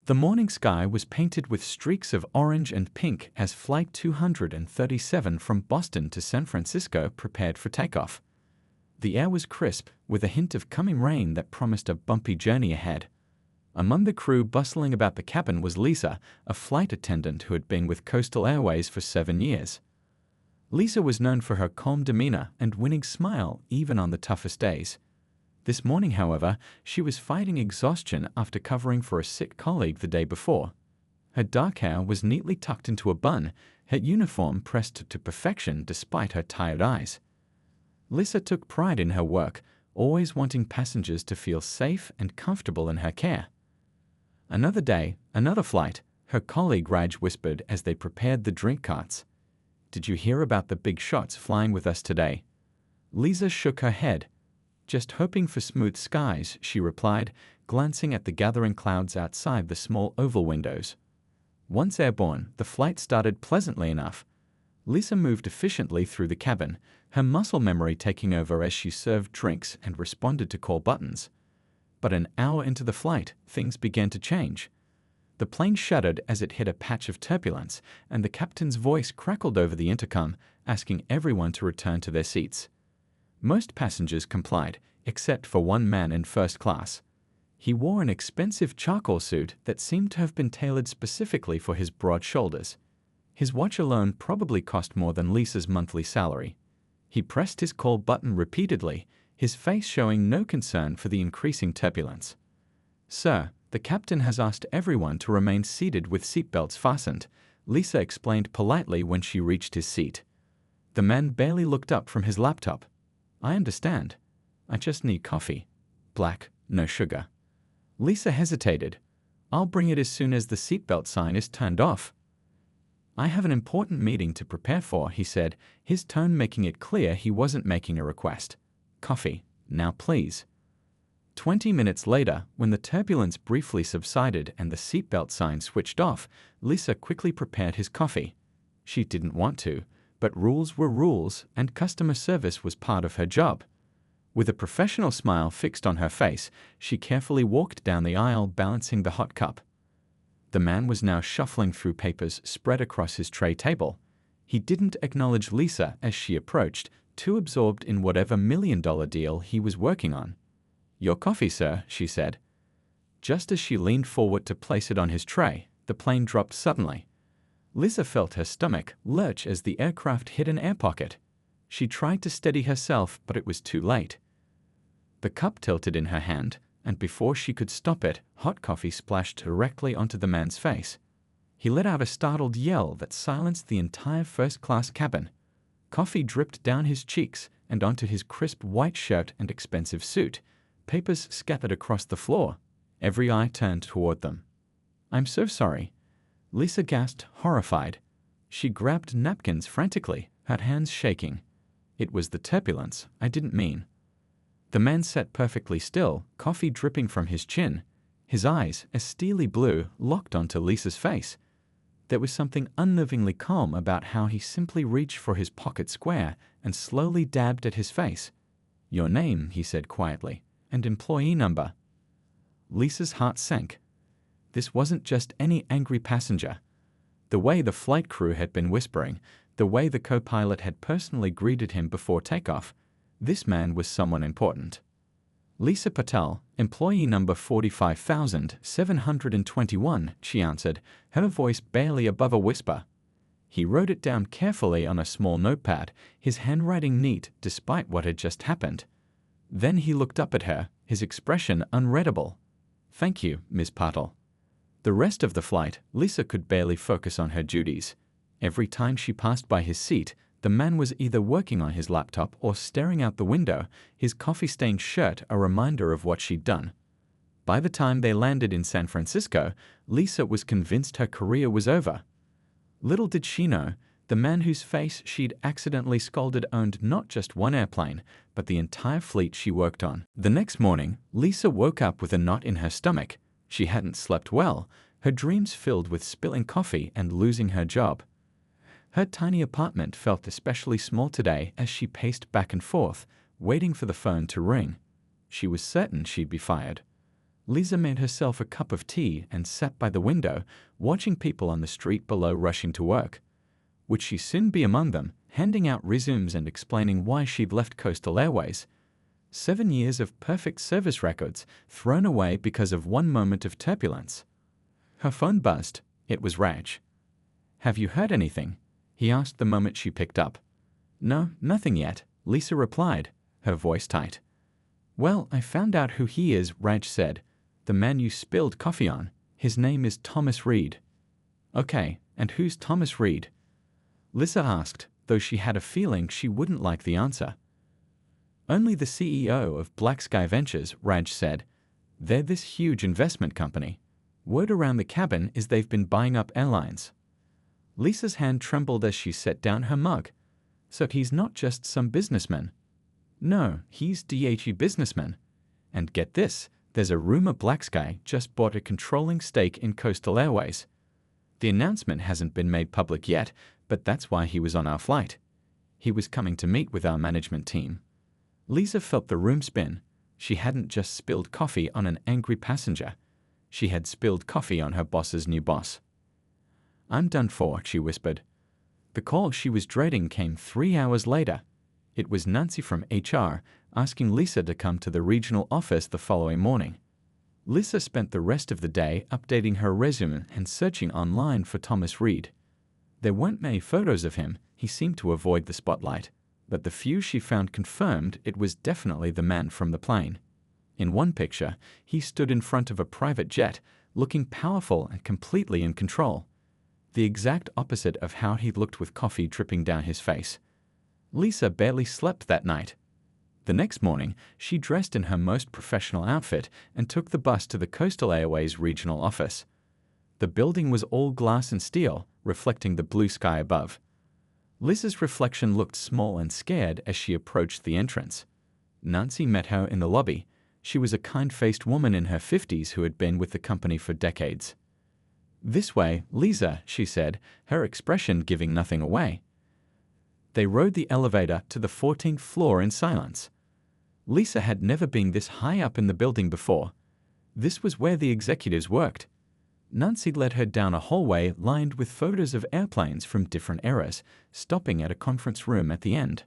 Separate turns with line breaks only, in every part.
The morning sky was painted with streaks of orange and pink as Flight 237 from Boston to San Francisco prepared for takeoff. The air was crisp, with a hint of coming rain that promised a bumpy journey ahead. Among the crew bustling about the cabin was Lisa, a flight attendant who had been with Coastal Airways for 7 years. Lisa was known for her calm demeanor and winning smile even on the toughest days. This morning, however, she was fighting exhaustion after covering for a sick colleague the day before. Her dark hair was neatly tucked into a bun, her uniform pressed to perfection despite her tired eyes. Lisa took pride in her work, always wanting passengers to feel safe and comfortable in her care. Another day, another flight, her colleague Raj whispered as they prepared the drink carts. "Did you hear about the big shots flying with us today?" Lisa shook her head. "Just hoping for smooth skies," she replied, glancing at the gathering clouds outside the small oval windows. Once airborne, the flight started pleasantly enough. Lisa moved efficiently through the cabin, her muscle memory taking over as she served drinks and responded to call buttons. But an hour into the flight, things began to change. The plane shuddered as it hit a patch of turbulence, and the captain's voice crackled over the intercom, asking everyone to return to their seats. Most passengers complied, except for one man in first class. He wore an expensive charcoal suit that seemed to have been tailored specifically for his broad shoulders. His watch alone probably cost more than Lisa's monthly salary. He pressed his call button repeatedly, his face showing no concern for the increasing turbulence. "Sir, the captain has asked everyone to remain seated with seatbelts fastened," Lisa explained politely when she reached his seat. The man barely looked up from his laptop. "I understand. I just need coffee. Black, no sugar." Lisa hesitated. "I'll bring it as soon as the seatbelt sign is turned off." "I have an important meeting to prepare for," he said, his tone making it clear he wasn't making a request. "Coffee, now please." 20 minutes later, when the turbulence briefly subsided and the seatbelt sign switched off, Lisa quickly prepared his coffee. She didn't want to, but rules were rules and customer service was part of her job. With a professional smile fixed on her face, she carefully walked down the aisle balancing the hot cup. The man was now shuffling through papers spread across his tray table. He didn't acknowledge Lisa as she approached, too absorbed in whatever million-dollar deal he was working on. "Your coffee, sir," she said. Just as she leaned forward to place it on his tray, the plane dropped suddenly. Lisa felt her stomach lurch as the aircraft hit an air pocket. She tried to steady herself, but it was too late. The cup tilted in her hand, and before she could stop it, hot coffee splashed directly onto the man's face. He let out a startled yell that silenced the entire first-class cabin. Coffee dripped down his cheeks and onto his crisp white shirt and expensive suit. Papers scattered across the floor. Every eye turned toward them. "I'm so sorry," Lisa gasped, horrified. She grabbed napkins frantically, her hands shaking. "It was the turbulence, I didn't mean." The man sat perfectly still, coffee dripping from his chin. His eyes, a steely blue, locked onto Lisa's face. There was something unnervingly calm about how he simply reached for his pocket square and slowly dabbed at his face. "Your name," he said quietly, "and employee number." Lisa's heart sank. This wasn't just any angry passenger. The way the flight crew had been whispering, the way the co-pilot had personally greeted him before takeoff, this man was someone important. "Lisa Patel, employee number 45,721, she answered, her voice barely above a whisper. He wrote it down carefully on a small notepad, his handwriting neat despite what had just happened. Then he looked up at her, his expression unreadable. "Thank you, Ms. Patel." The rest of the flight, Lisa could barely focus on her duties. Every time she passed by his seat, the man was either working on his laptop or staring out the window, his coffee-stained shirt a reminder of what she'd done. By the time they landed in San Francisco, Lisa was convinced her career was over. Little did she know, the man whose face she'd accidentally scolded owned not just one airplane, but the entire fleet she worked on. The next morning, Lisa woke up with a knot in her stomach. She hadn't slept well, her dreams filled with spilling coffee and losing her job. Her tiny apartment felt especially small today as she paced back and forth, waiting for the phone to ring. She was certain she'd be fired. Lisa made herself a cup of tea and sat by the window, watching people on the street below rushing to work. Would she soon be among them, handing out resumes and explaining why she'd left Coastal Airways? 7 years of perfect service records thrown away because of one moment of turbulence. Her phone buzzed. It was Raj. "Have you heard anything?" he asked the moment she picked up. "No, nothing yet," Lisa replied, her voice tight. "Well, I found out who he is," Raj said. "The man you spilled coffee on. His name is Thomas Reed." "Okay, and who's Thomas Reed?" Lisa asked, though she had a feeling she wouldn't like the answer. "Only the CEO of Black Sky Ventures," Raj said. "They're this huge investment company. Word around the cabin is they've been buying up airlines." Lisa's hand trembled as she set down her mug. "So he's not just some businessman." "No, he's DHE businessman. And get this, there's a rumor Black Sky just bought a controlling stake in Coastal Airways. The announcement hasn't been made public yet, but that's why he was on our flight. He was coming to meet with our management team." Lisa felt the room spin. She hadn't just spilled coffee on an angry passenger. She had spilled coffee on her boss's new boss. "I'm done for," she whispered. The call she was dreading came 3 hours later. It was Nancy from HR asking Lisa to come to the regional office the following morning. Lisa spent the rest of the day updating her resume and searching online for Thomas Reed. There weren't many photos of him. He seemed to avoid the spotlight, but the few she found confirmed it was definitely the man from the plane. In one picture, he stood in front of a private jet, looking powerful and completely in control. The exact opposite of how he looked with coffee dripping down his face. Lisa barely slept that night. The next morning, she dressed in her most professional outfit and took the bus to the Coastal Airways regional office. The building was all glass and steel, reflecting the blue sky above. Lisa's reflection looked small and scared as she approached the entrance. Nancy met her in the lobby. She was a kind-faced woman in her 50s who had been with the company for decades. "This way, Lisa," she said, her expression giving nothing away. They rode the elevator to the 14th floor in silence. Lisa had never been this high up in the building before. This was where the executives worked. Nancy led her down a hallway lined with photos of airplanes from different eras, stopping at a conference room at the end.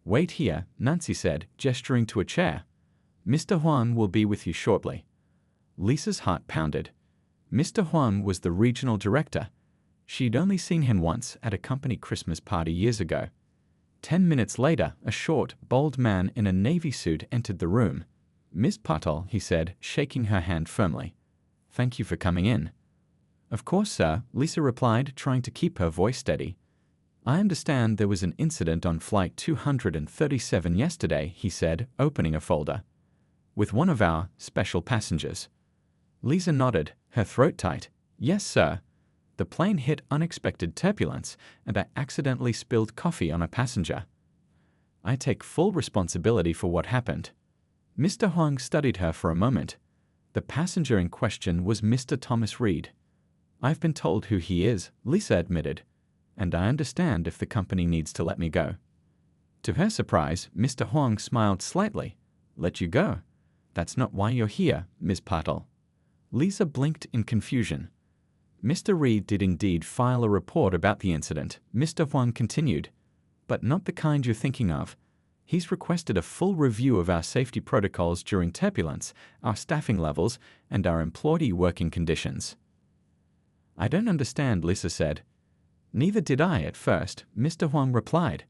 "Wait here," Nancy said, gesturing to a chair. "Mr. Huang will be with you shortly." Lisa's heart pounded. Mr. Huang was the regional director. She'd only seen him once at a company Christmas party years ago. 10 minutes later, a short, bold man in a navy suit entered the room. "Miss Patel," he said, shaking her hand firmly. "Thank you for coming in." "Of course, sir," Lisa replied, trying to keep her voice steady. "I understand there was an incident on Flight 237 yesterday," he said, opening a folder. "With one of our special passengers." Lisa nodded, her throat tight. "Yes, sir. The plane hit unexpected turbulence, and I accidentally spilled coffee on a passenger. I take full responsibility for what happened." Mr. Huang studied her for a moment. The passenger in question was Mr. Thomas Reed. "I've been told who he is," Lisa admitted, "and I understand if the company needs to let me go." To her surprise, Mr. Huang smiled slightly. "Let you go? That's not why you're here, Ms. Patel." Lisa blinked in confusion. "Mr. Reed did indeed file a report about the incident," Mr. Huang continued, "but not the kind you're thinking of. He's requested a full review of our safety protocols during turbulence, our staffing levels, and our employee working conditions." "I don't understand," Lisa said. "Neither did I at first," Mr. Huang replied.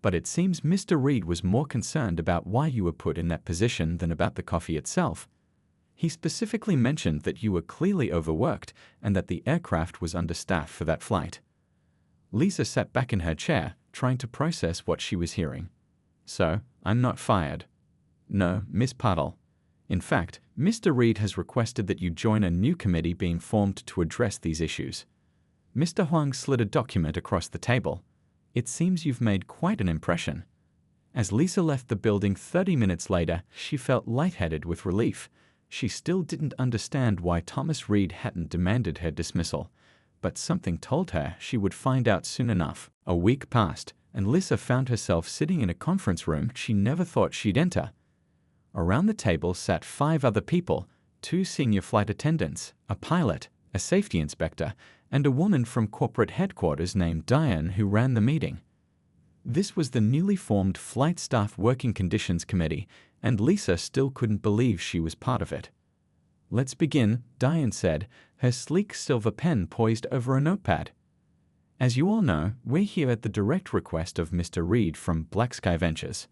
"But it seems Mr. Reed was more concerned about why you were put in that position than about the coffee itself. He specifically mentioned that you were clearly overworked and that the aircraft was understaffed for that flight." Lisa sat back in her chair, trying to process what she was hearing. "So, I'm not fired?" "No, Miss Patel. In fact, Mr. Reed has requested that you join a new committee being formed to address these issues." Mr. Huang slid a document across the table. "It seems you've made quite an impression." As Lisa left the building 30 minutes later, she felt lightheaded with relief. She still didn't understand why Thomas Reed hadn't demanded her dismissal, but something told her she would find out soon enough. A week passed, and Lisa found herself sitting in a conference room she never thought she'd enter. Around the table sat 5 other people, 2 senior flight attendants, a pilot, a safety inspector, and a woman from corporate headquarters named Diane who ran the meeting. This was the newly formed Flight Staff Working Conditions Committee, and Lisa still couldn't believe she was part of it. "Let's begin," Diane said, her sleek silver pen poised over a notepad. "As you all know, we're here at the direct request of Mr. Reed from Black Sky Ventures.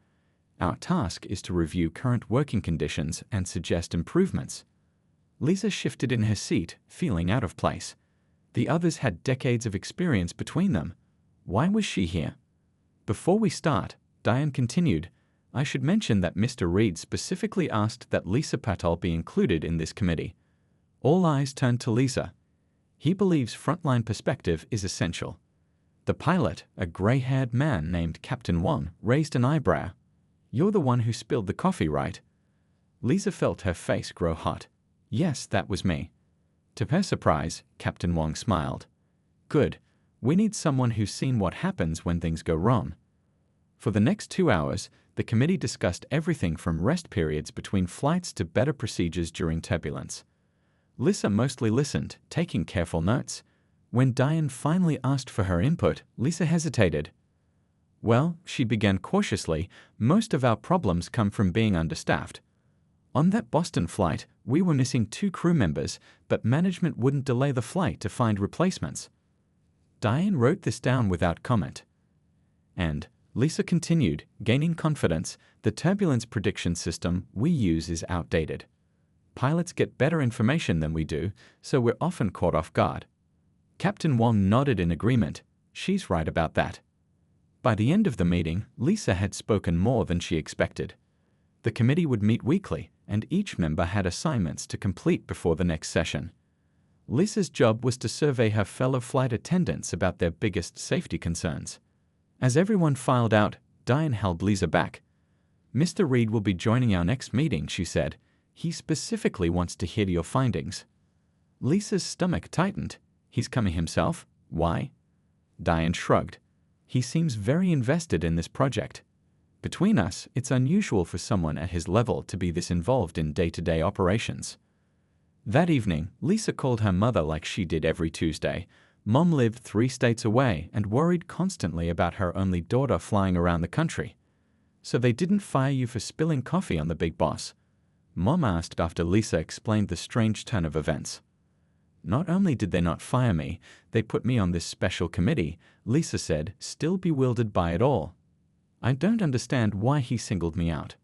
Our task is to review current working conditions and suggest improvements." Lisa shifted in her seat, feeling out of place. The others had decades of experience between them. Why was she here? "Before we start," Diane continued, "I should mention that Mr. Reed specifically asked that Lisa Patel be included in this committee." All eyes turned to Lisa. He believes frontline perspective is essential. The pilot, a gray-haired man named Captain Wong, raised an eyebrow. "You're the one who spilled the coffee, right?" Lisa felt her face grow hot. "Yes, that was me." To her surprise, Captain Wong smiled. "Good. We need someone who's seen what happens when things go wrong." For the next 2 hours, the committee discussed everything from rest periods between flights to better procedures during turbulence. Lisa mostly listened, taking careful notes. When Diane finally asked for her input, Lisa hesitated. "Well," she began cautiously, "most of our problems come from being understaffed. On that Boston flight, we were missing 2 crew members, but management wouldn't delay the flight to find replacements." Diane wrote this down without comment. "And," Lisa continued, gaining confidence, "the turbulence prediction system we use is outdated. Pilots get better information than we do, so we're often caught off guard." Captain Wong nodded in agreement. "She's right about that." By the end of the meeting, Lisa had spoken more than she expected. The committee would meet weekly, and each member had assignments to complete before the next session. Lisa's job was to survey her fellow flight attendants about their biggest safety concerns. As everyone filed out, Diane held Lisa back. "Mr. Reed will be joining our next meeting," she said. "He specifically wants to hear your findings." Lisa's stomach tightened. "He's coming himself? Why?" Diane shrugged. "He seems very invested in this project. Between us, it's unusual for someone at his level to be this involved in day-to-day operations." That evening, Lisa called her mother like she did every Tuesday. Mom lived 3 states away and worried constantly about her only daughter flying around the country. "So they didn't fire you for spilling coffee on the big boss?" Mom asked after Lisa explained the strange turn of events. "Not only did they not fire me, they put me on this special committee," Lisa said, still bewildered by it all. "I don't understand why he singled me out."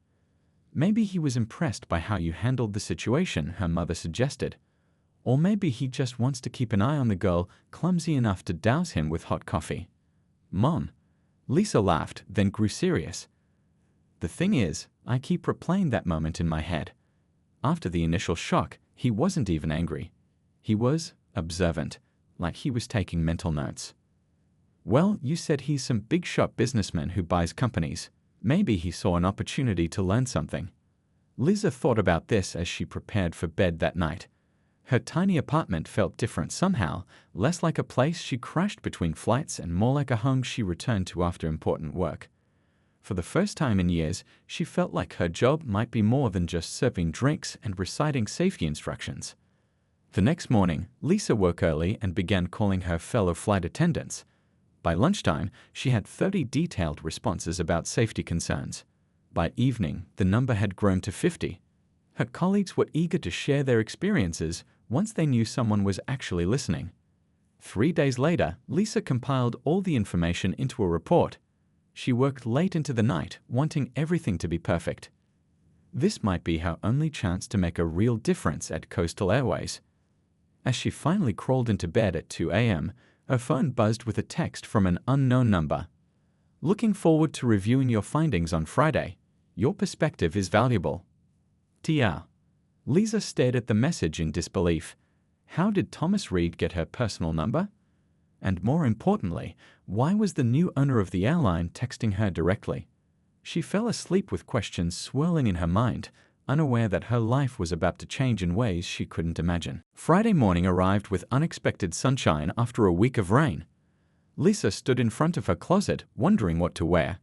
"Maybe he was impressed by how you handled the situation," her mother suggested. "Or maybe he just wants to keep an eye on the girl clumsy enough to douse him with hot coffee." "Mom." Lisa laughed, then grew serious. "The thing is, I keep replaying that moment in my head. After the initial shock, he wasn't even angry. He was observant, like he was taking mental notes." "Well, you said he's some big-shot businessman who buys companies. Maybe he saw an opportunity to learn something." Lisa thought about this as she prepared for bed that night. Her tiny apartment felt different somehow, less like a place she crashed between flights and more like a home she returned to after important work. For the first time in years, she felt like her job might be more than just serving drinks and reciting safety instructions. The next morning, Lisa woke early and began calling her fellow flight attendants. By lunchtime, she had 30 detailed responses about safety concerns. By evening, the number had grown to 50. Her colleagues were eager to share their experiences once they knew someone was actually listening. 3 days later, Lisa compiled all the information into a report. She worked late into the night, wanting everything to be perfect. This might be her only chance to make a real difference at Coastal Airways. As she finally crawled into bed at 2 a.m., her phone buzzed with a text from an unknown number. "Looking forward to reviewing your findings on Friday. Your perspective is valuable. TR." Lisa stared at the message in disbelief. How did Thomas Reed get her personal number? And more importantly, why was the new owner of the airline texting her directly? She fell asleep with questions swirling in her mind, unaware that her life was about to change in ways she couldn't imagine. Friday morning arrived with unexpected sunshine after a week of rain. Lisa stood in front of her closet, wondering what to wear.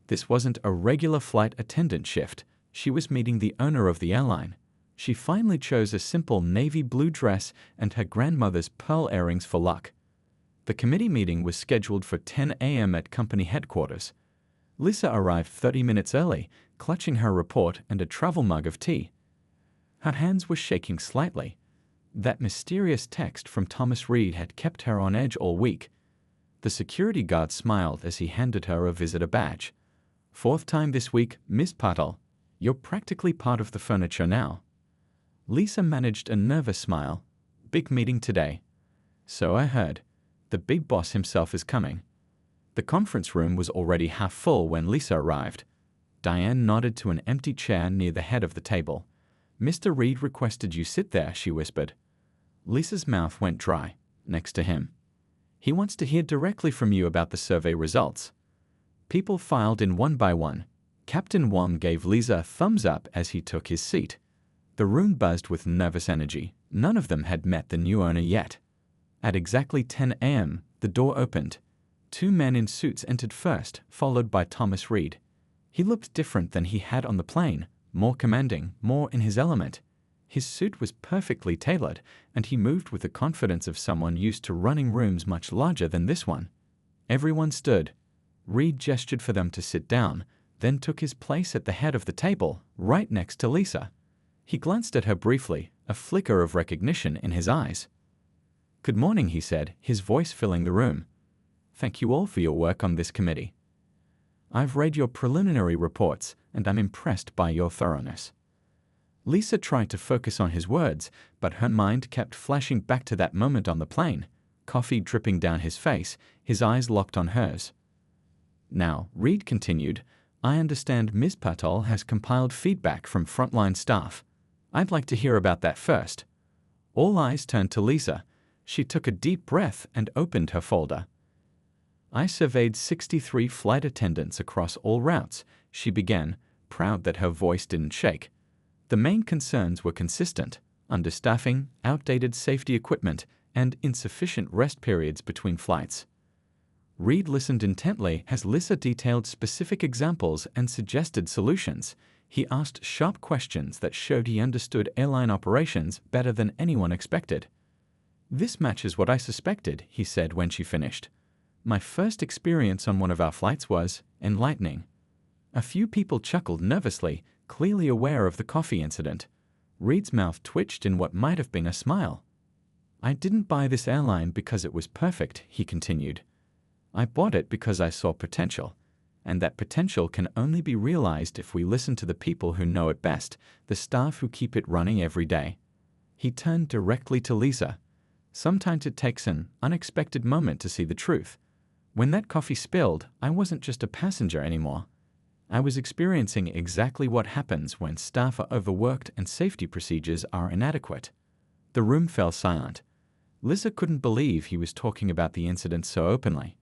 This wasn't a regular flight attendant shift. She was meeting the owner of the airline. She finally chose a simple navy blue dress and her grandmother's pearl earrings for luck. The committee meeting was scheduled for 10 a.m. at company headquarters. Lisa arrived 30 minutes early, clutching her report and a travel mug of tea. Her hands were shaking slightly. That mysterious text from Thomas Reed had kept her on edge all week. The security guard smiled as he handed her a visitor badge. "Fourth time this week, Miss Patel. You're practically part of the furniture now." Lisa managed a nervous smile. "Big meeting today." "So I heard. The big boss himself is coming." The conference room was already half full when Lisa arrived. Diane nodded to an empty chair near the head of the table. "Mr. Reed requested you sit there," she whispered. Lisa's mouth went dry, next to him. "He wants to hear directly from you about the survey results." People filed in one by one. Captain Wong gave Lisa a thumbs up as he took his seat. The room buzzed with nervous energy. None of them had met the new owner yet. At exactly 10 a.m., the door opened. Two men in suits entered first, followed by Thomas Reed. He looked different than he had on the plane, more commanding, more in his element. His suit was perfectly tailored, and he moved with the confidence of someone used to running rooms much larger than this one. Everyone stood. Reed gestured for them to sit down, then took his place at the head of the table, right next to Lisa. He glanced at her briefly, a flicker of recognition in his eyes. "Good morning," he said, his voice filling the room. "Thank you all for your work on this committee. I've read your preliminary reports, and I'm impressed by your thoroughness." Lisa tried to focus on his words, but her mind kept flashing back to that moment on the plane, coffee dripping down his face, his eyes locked on hers. "Now," Reed continued, "I understand Ms. Patel has compiled feedback from frontline staff. I'd like to hear about that first." All eyes turned to Lisa. She took a deep breath and opened her folder. "I surveyed 63 flight attendants across all routes," she began, proud that her voice didn't shake. The main concerns were consistent: understaffing, outdated safety equipment, and insufficient rest periods between flights. Reed listened intently as Lisa detailed specific examples and suggested solutions. He asked sharp questions that showed he understood airline operations better than anyone expected. "This matches what I suspected," he said when she finished. "My first experience on one of our flights was enlightening." A few people chuckled nervously, clearly aware of the coffee incident. Reed's mouth twitched in what might have been a smile. "I didn't buy this airline because it was perfect," he continued. "I bought it because I saw potential. And that potential can only be realized if we listen to the people who know it best, the staff who keep it running every day." He turned directly to Lisa. "Sometimes it takes an unexpected moment to see the truth. When that coffee spilled, I wasn't just a passenger anymore. I was experiencing exactly what happens when staff are overworked and safety procedures are inadequate." The room fell silent. Lisa couldn't believe he was talking about the incident so openly.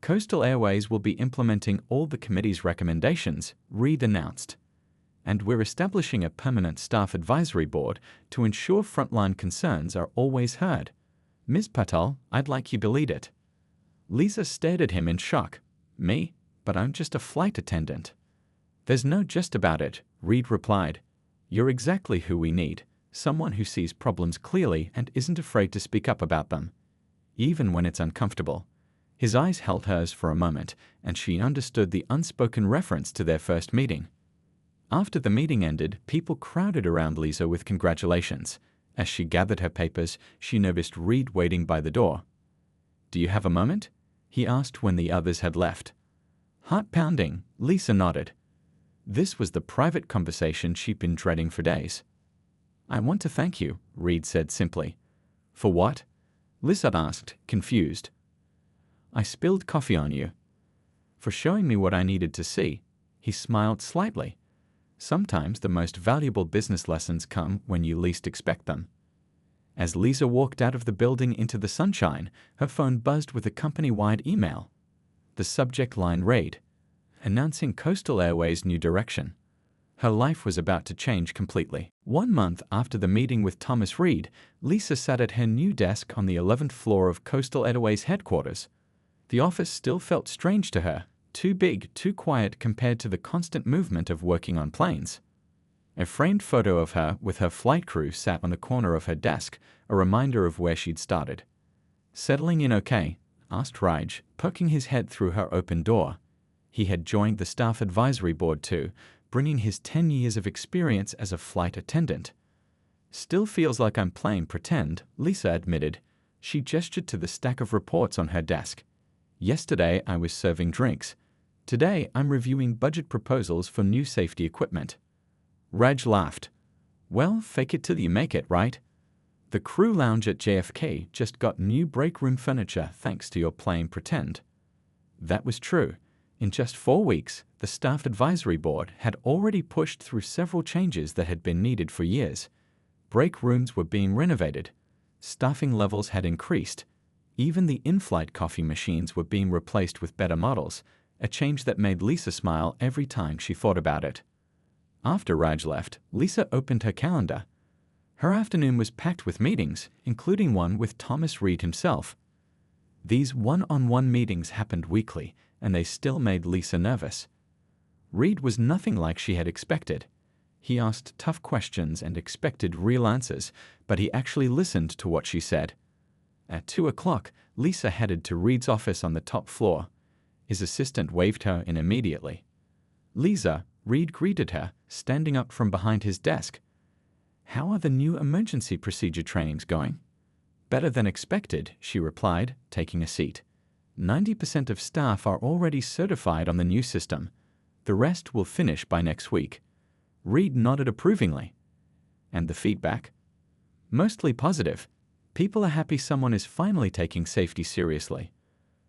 "Coastal Airways will be implementing all the committee's recommendations," Reed announced. "And we're establishing a permanent staff advisory board to ensure frontline concerns are always heard. Ms. Patel, I'd like you to lead it." Lisa stared at him in shock. "Me? But I'm just a flight attendant." "There's no just about it," Reed replied. "You're exactly who we need, someone who sees problems clearly and isn't afraid to speak up about them, even when it's uncomfortable." His eyes held hers for a moment, and she understood the unspoken reference to their first meeting. After the meeting ended, people crowded around Lisa with congratulations. As she gathered her papers, she noticed Reed waiting by the door. "Do you have a moment?" he asked when the others had left. Heart pounding, Lisa nodded. This was the private conversation she'd been dreading for days. "I want to thank you," Reed said simply. "For what?" Lisa asked, confused. "I spilled coffee on you." "For showing me what I needed to see." He smiled slightly. "Sometimes the most valuable business lessons come when you least expect them." As Lisa walked out of the building into the sunshine, her phone buzzed with a company-wide email. The subject line read, "Announcing Coastal Airways' new direction." Her life was about to change completely. 1 month after the meeting with Thomas Reed, Lisa sat at her new desk on the 11th floor of Coastal Airways headquarters. The office still felt strange to her, too big, too quiet compared to the constant movement of working on planes. A framed photo of her with her flight crew sat on the corner of her desk, a reminder of where she'd started. "Settling in okay?" asked Raj, poking his head through her open door. He had joined the staff advisory board too, bringing his 10 years of experience as a flight attendant. "Still feels like I'm playing pretend," Lisa admitted. She gestured to the stack of reports on her desk. "Yesterday I was serving drinks. Today I'm reviewing budget proposals for new safety equipment." Raj laughed. "Well, fake it till you make it, right? The crew lounge at JFK just got new break room furniture thanks to your playing pretend." That was true. In just 4 weeks, the staff advisory board had already pushed through several changes that had been needed for years. Break rooms were being renovated. Staffing levels had increased. Even the in-flight coffee machines were being replaced with better models, a change that made Lisa smile every time she thought about it. After Raj left, Lisa opened her calendar. Her afternoon was packed with meetings, including one with Thomas Reed himself. These one-on-one meetings happened weekly, and they still made Lisa nervous. Reed was nothing like she had expected. He asked tough questions and expected real answers, but he actually listened to what she said. At 2 o'clock, Lisa headed to Reed's office on the top floor. His assistant waved her in immediately. "Lisa," Reed greeted her, standing up from behind his desk. "How are the new emergency procedure trainings going?" "Better than expected," she replied, taking a seat. 90% of staff are already certified on the new system. The rest will finish by next week." Reed nodded approvingly. "And the feedback?" "Mostly positive. People are happy someone is finally taking safety seriously."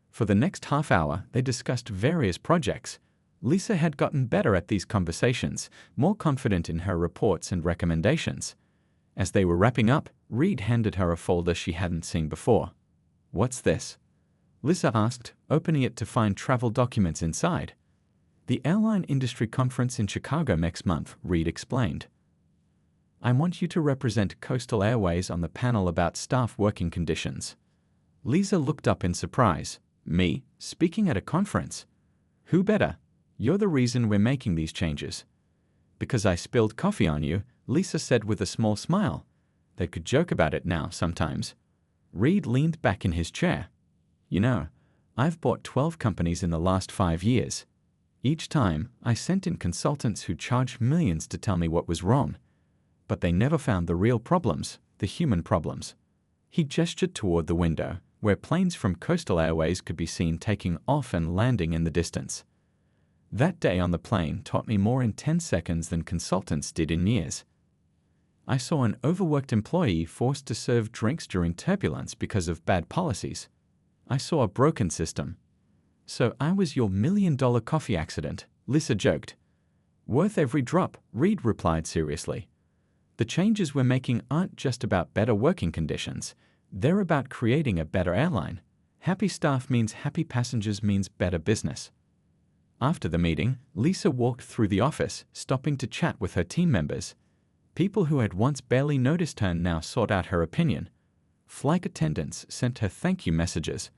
For the next half hour, they discussed various projects. Lisa had gotten better at these conversations, more confident in her reports and recommendations. As they were wrapping up, Reed handed her a folder she hadn't seen before. "What's this?" Lisa asked, opening it to find travel documents inside. "The airline industry conference in Chicago next month," Reed explained. "I want you to represent Coastal Airways on the panel about staff working conditions." Lisa looked up in surprise. "Me? Speaking at a conference? Who better? You're the reason we're making these changes." "Because I spilled coffee on you," Lisa said with a small smile. They could joke about it now sometimes. Reed leaned back in his chair. "You know, I've bought 12 companies in the last 5 years. Each time, I sent in consultants who charged millions to tell me what was wrong. But they never found the real problems, the human problems." He gestured toward the window, where planes from Coastal Airways could be seen taking off and landing in the distance. "That day on the plane taught me more in 10 seconds than consultants did in years. I saw an overworked employee forced to serve drinks during turbulence because of bad policies. I saw a broken system. So I was your $1 million coffee accident," Lisa joked. "Worth every drop," Reed replied seriously. "The changes we're making aren't just about better working conditions. They're about creating a better airline. Happy staff means happy passengers means better business." After the meeting, Lisa walked through the office, stopping to chat with her team members. People who had once barely noticed her now sought out her opinion. Flight attendants sent her thank you messages.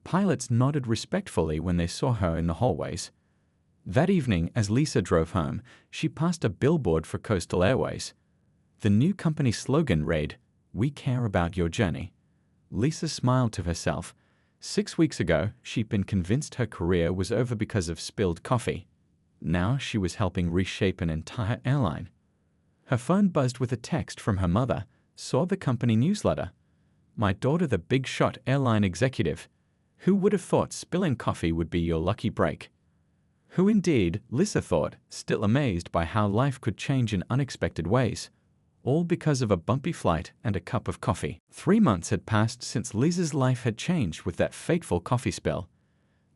Pilots nodded respectfully when they saw her in the hallways. That evening, as Lisa drove home, she passed a billboard for Coastal Airways. The new company slogan read, "We care about your journey." Lisa smiled to herself. 6 weeks ago, she'd been convinced her career was over because of spilled coffee. Now she was helping reshape an entire airline. Her phone buzzed with a text from her mother. Saw the company newsletter. "My daughter, the big shot airline executive. Who would have thought spilling coffee would be your lucky break?" Who indeed, Lisa thought, still amazed by how life could change in unexpected ways. All because of a bumpy flight and a cup of coffee. 3 months had passed since Lisa's life had changed with that fateful coffee spill.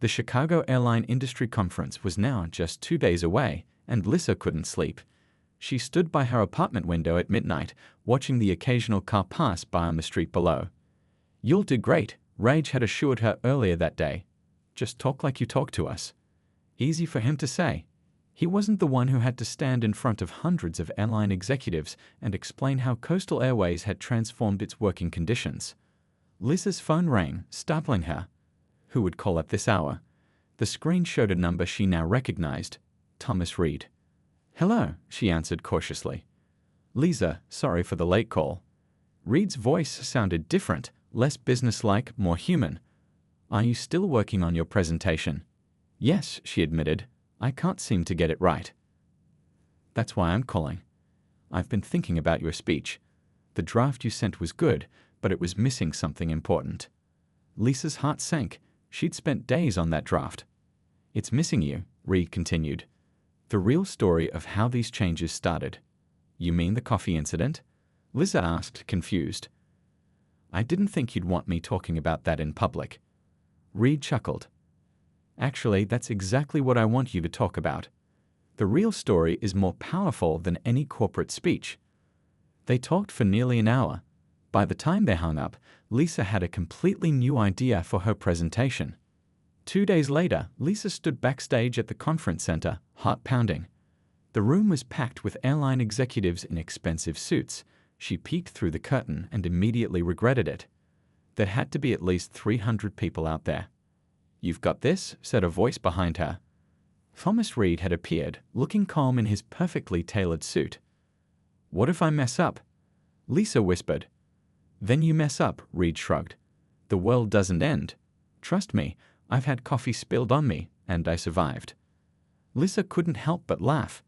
The Chicago Airline Industry Conference was now just 2 days away, and Lisa couldn't sleep. She stood by her apartment window at midnight, watching the occasional car pass by on the street below. "You'll do great," Raj had assured her earlier that day. "Just talk like you talk to us." Easy for him to say. He wasn't the one who had to stand in front of hundreds of airline executives and explain how Coastal Airways had transformed its working conditions. Lisa's phone rang, startling her. Who would call at this hour? The screen showed a number she now recognized. Thomas Reed. "Hello," she answered cautiously. "Lisa, sorry for the late call." Reed's voice sounded different, less businesslike, more human. "Are you still working on your presentation?" "Yes," she admitted. "I can't seem to get it right." "That's why I'm calling. I've been thinking about your speech. The draft you sent was good, but it was missing something important." Lisa's heart sank. She'd spent days on that draft. "It's missing you," Reed continued. "The real story of how these changes started." "You mean the coffee incident?" Lisa asked, confused. "I didn't think you'd want me talking about that in public." Reed chuckled. "Actually, that's exactly what I want you to talk about. The real story is more powerful than any corporate speech." They talked for nearly an hour. By the time they hung up, Lisa had a completely new idea for her presentation. 2 days later, Lisa stood backstage at the conference center, heart pounding. The room was packed with airline executives in expensive suits. She peeked through the curtain and immediately regretted it. There had to be at least 300 people out there. "You've got this," said a voice behind her. Thomas Reed had appeared, looking calm in his perfectly tailored suit. "What if I mess up?" Lisa whispered. "Then you mess up," Reed shrugged. "The world doesn't end. Trust me, I've had coffee spilled on me, and I survived." Lisa couldn't help but laugh.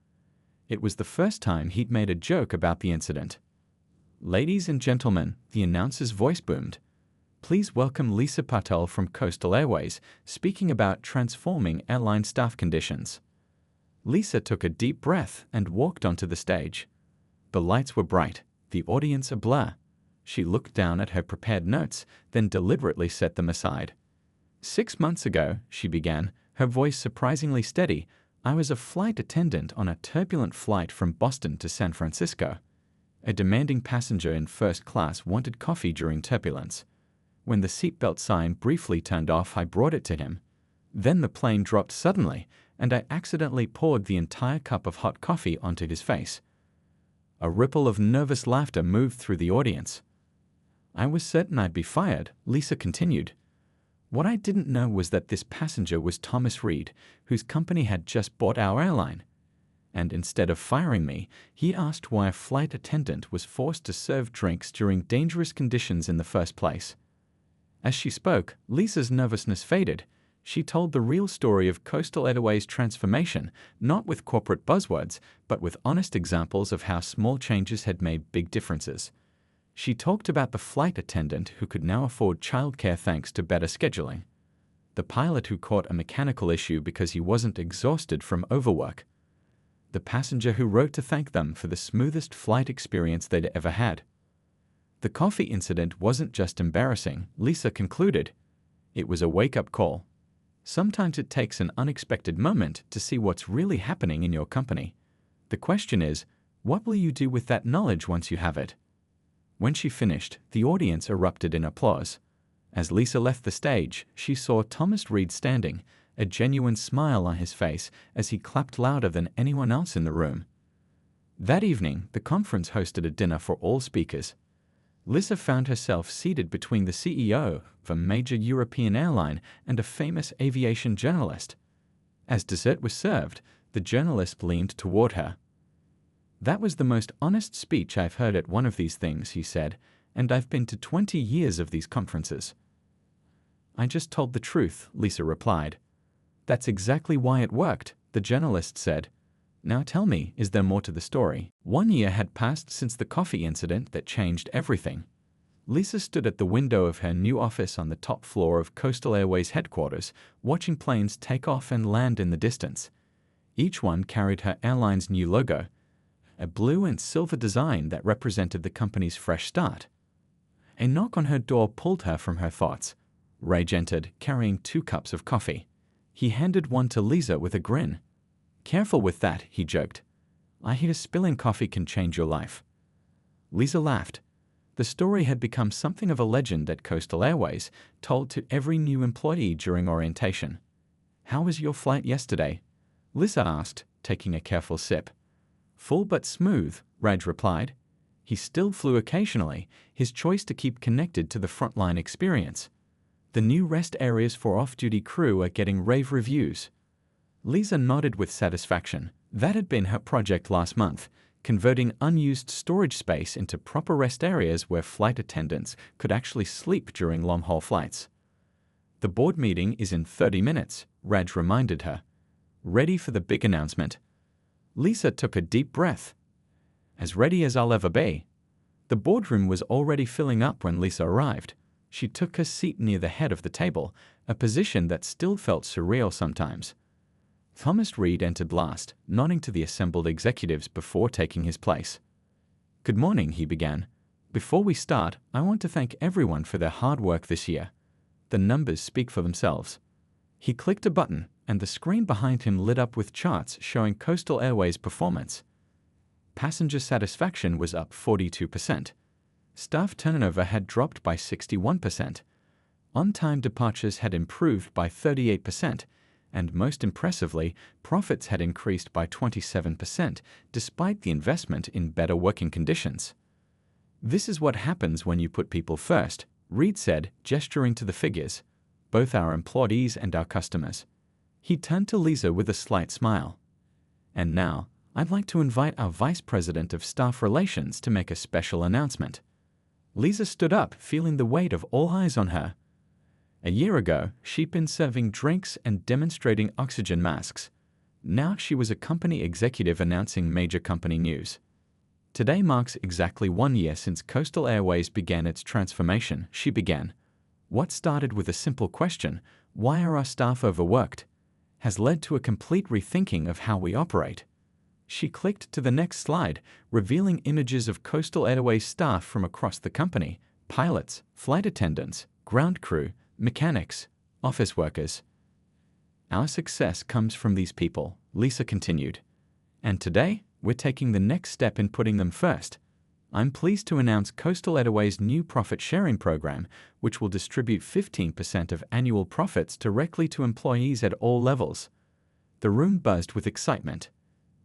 It was the first time he'd made a joke about the incident. "Ladies and gentlemen," the announcer's voice boomed. "Please welcome Lisa Patel from Coastal Airways, speaking about transforming airline staff conditions." Lisa took a deep breath and walked onto the stage. The lights were bright, the audience a blur. She looked down at her prepared notes, then deliberately set them aside. "6 months ago," she began, her voice surprisingly steady, "I was a flight attendant on a turbulent flight from Boston to San Francisco. A demanding passenger in first class wanted coffee during turbulence. When the seatbelt sign briefly turned off, I brought it to him. Then the plane dropped suddenly, and I accidentally poured the entire cup of hot coffee onto his face." A ripple of nervous laughter moved through the audience. "I was certain I'd be fired," Lisa continued. "What I didn't know was that this passenger was Thomas Reed, whose company had just bought our airline. And instead of firing me, he asked why a flight attendant was forced to serve drinks during dangerous conditions in the first place." As she spoke, Lisa's nervousness faded. She told the real story of Coastal Airways' transformation, not with corporate buzzwords, but with honest examples of how small changes had made big differences. She talked about the flight attendant who could now afford childcare thanks to better scheduling, the pilot who caught a mechanical issue because he wasn't exhausted from overwork, the passenger who wrote to thank them for the smoothest flight experience they'd ever had. The coffee incident wasn't just embarrassing, Lisa concluded. It was a wake-up call. Sometimes it takes an unexpected moment to see what's really happening in your company. The question is, what will you do with that knowledge once you have it? When she finished, the audience erupted in applause. As Lisa left the stage, she saw Thomas Reed standing, a genuine smile on his face as he clapped louder than anyone else in the room. That evening, the conference hosted a dinner for all speakers. Lisa found herself seated between the CEO of a major European airline and a famous aviation journalist. As dessert was served, the journalist leaned toward her. "That was the most honest speech I've heard at one of these things," he said, "and I've been to 20 years of these conferences." "I just told the truth," Lisa replied. "That's exactly why it worked," the journalist said. "Now tell me, is there more to the story?" 1 year had passed since the coffee incident that changed everything. Lisa stood at the window of her new office on the top floor of Coastal Airways headquarters, watching planes take off and land in the distance. Each one carried her airline's new logo, a blue and silver design that represented the company's fresh start. A knock on her door pulled her from her thoughts. Rage entered, carrying 2 cups of coffee. He handed one to Lisa with a grin. "Careful with that," he joked. "I hear spilling coffee can change your life." Lisa laughed. The story had become something of a legend at Coastal Airways, told to every new employee during orientation. "How was your flight yesterday?" Lisa asked, taking a careful sip. "Full but smooth," Raj replied. He still flew occasionally, his choice to keep connected to the frontline experience. "The new rest areas for off-duty crew are getting rave reviews." Lisa nodded with satisfaction. That had been her project last month, converting unused storage space into proper rest areas where flight attendants could actually sleep during long-haul flights. The board meeting is in 30 minutes, Raj reminded her. Ready for the big announcement? Lisa took a deep breath. As ready as I'll ever be. The boardroom was already filling up when Lisa arrived. She took her seat near the head of the table, a position that still felt surreal sometimes. Thomas Reed entered last, nodding to the assembled executives before taking his place. Good morning, he began. Before we start, I want to thank everyone for their hard work this year. The numbers speak for themselves. He clicked a button, and the screen behind him lit up with charts showing Coastal Airways' performance. Passenger satisfaction was up 42%. Staff turnover had dropped by 61%. On-time departures had improved by 38%. And most impressively, profits had increased by 27% despite the investment in better working conditions. This is what happens when you put people first, Reed said, gesturing to the figures, both our employees and our customers. He turned to Lisa with a slight smile. And now, I'd like to invite our Vice President of Staff Relations to make a special announcement. Lisa stood up, feeling the weight of all eyes on her. A year ago, she'd been serving drinks and demonstrating oxygen masks. Now she was a company executive announcing major company news. Today marks exactly 1 year since Coastal Airways began its transformation, she began. What started with a simple question, why are our staff overworked, has led to a complete rethinking of how we operate. She clicked to the next slide, revealing images of Coastal Airways staff from across the company, pilots, flight attendants, ground crew, mechanics, office workers. Our success comes from these people, Lisa continued. And today, we're taking the next step in putting them first. I'm pleased to announce Coastal Airways' new profit-sharing program, which will distribute 15% of annual profits directly to employees at all levels. The room buzzed with excitement.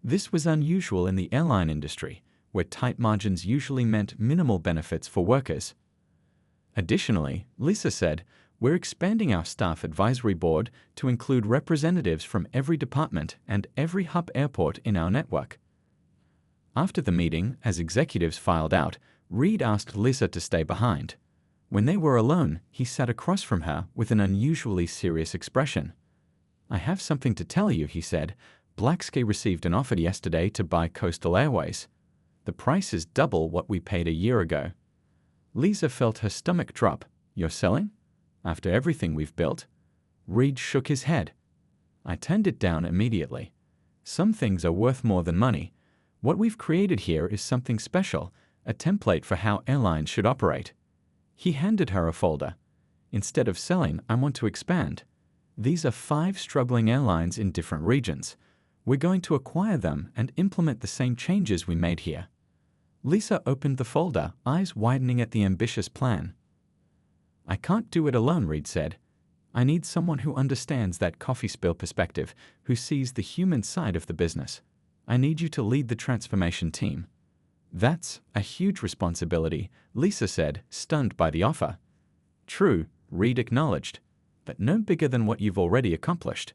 This was unusual in the airline industry, where tight margins usually meant minimal benefits for workers. Additionally, Lisa said, we're expanding our staff advisory board to include representatives from every department and every hub airport in our network. After the meeting, as executives filed out, Reed asked Lisa to stay behind. When they were alone, he sat across from her with an unusually serious expression. I have something to tell you, he said. Blacksky received an offer yesterday to buy Coastal Airways. The price is double what we paid a year ago. Lisa felt her stomach drop. You're selling? After everything we've built? Reed shook his head. I turned it down immediately. Some things are worth more than money. What we've created here is something special, a template for how airlines should operate. He handed her a folder. Instead of selling, I want to expand. These are 5 struggling airlines in different regions. We're going to acquire them and implement the same changes we made here. Lisa opened the folder, eyes widening at the ambitious plan. I can't do it alone, Reed said. I need someone who understands that coffee spill perspective, who sees the human side of the business. I need you to lead the transformation team. That's a huge responsibility, Lisa said, stunned by the offer. True, Reed acknowledged, but no bigger than what you've already accomplished.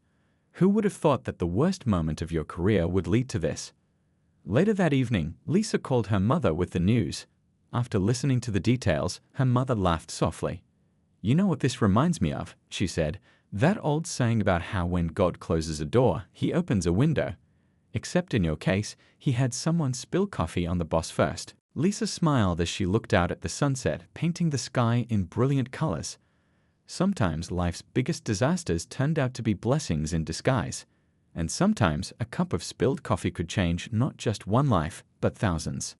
Who would have thought that the worst moment of your career would lead to this? Later that evening, Lisa called her mother with the news. After listening to the details, her mother laughed softly. You know what this reminds me of, she said, that old saying about how when God closes a door, he opens a window. Except in your case, he had someone spill coffee on the boss first. Lisa smiled as she looked out at the sunset, painting the sky in brilliant colors. Sometimes life's biggest disasters turned out to be blessings in disguise. And sometimes a cup of spilled coffee could change not just one life, but thousands.